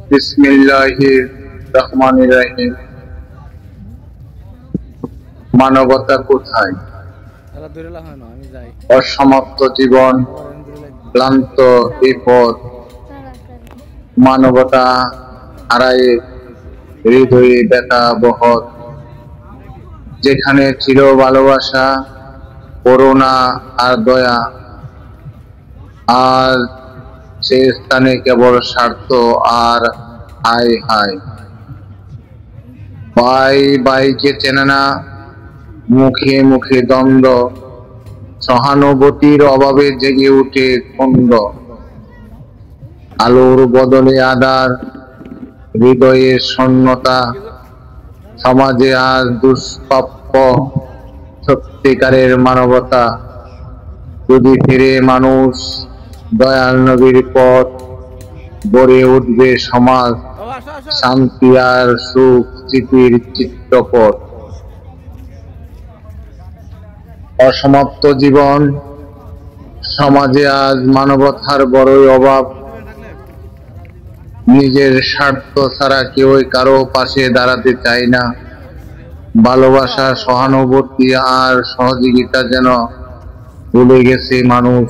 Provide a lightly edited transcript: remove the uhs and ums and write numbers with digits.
বিসমিল্লাহির রহমানির রহিম। মানবতা কোথায়? অসমাপ্ত জীবন, ক্লান্ত বিপদ, মানবতা হারায় হৃদয়ে ব্যথা বহত। যেখানে ছিল ভালোবাসা, করুণা আর দয়া, আর সে স্থানে কেবল স্বার্থ আর হায় হায়। ভাই ভাইকে চেনে না, মুখে মুখে দ্বন্দ্ব, সহানুভূতির অভাবে জেগে উঠে খন্ড। আলোর বদলে আঁধার, হৃদয়ের শূন্যতা, সমাজে আজ দুষ্প্রাপ্য সত্যিকারের মানবতা। যদি ফিরে মানুষ দয়াল নবীর পথ, গড়ে উঠবে সমাজ, শান্তি আর সুখ স্মৃতির চিত্রপট। অসমাপ্ত জীবন, সমাজে আজ মানবতার বড়ই অভাব। নিজের স্বার্থ ছাড়া কেউই কারো পাশে দাঁড়াতে চায় না। ভালোবাসা, সহানুভূতি আর সহযোগিতা যেন ভুলে গেছে মানুষ।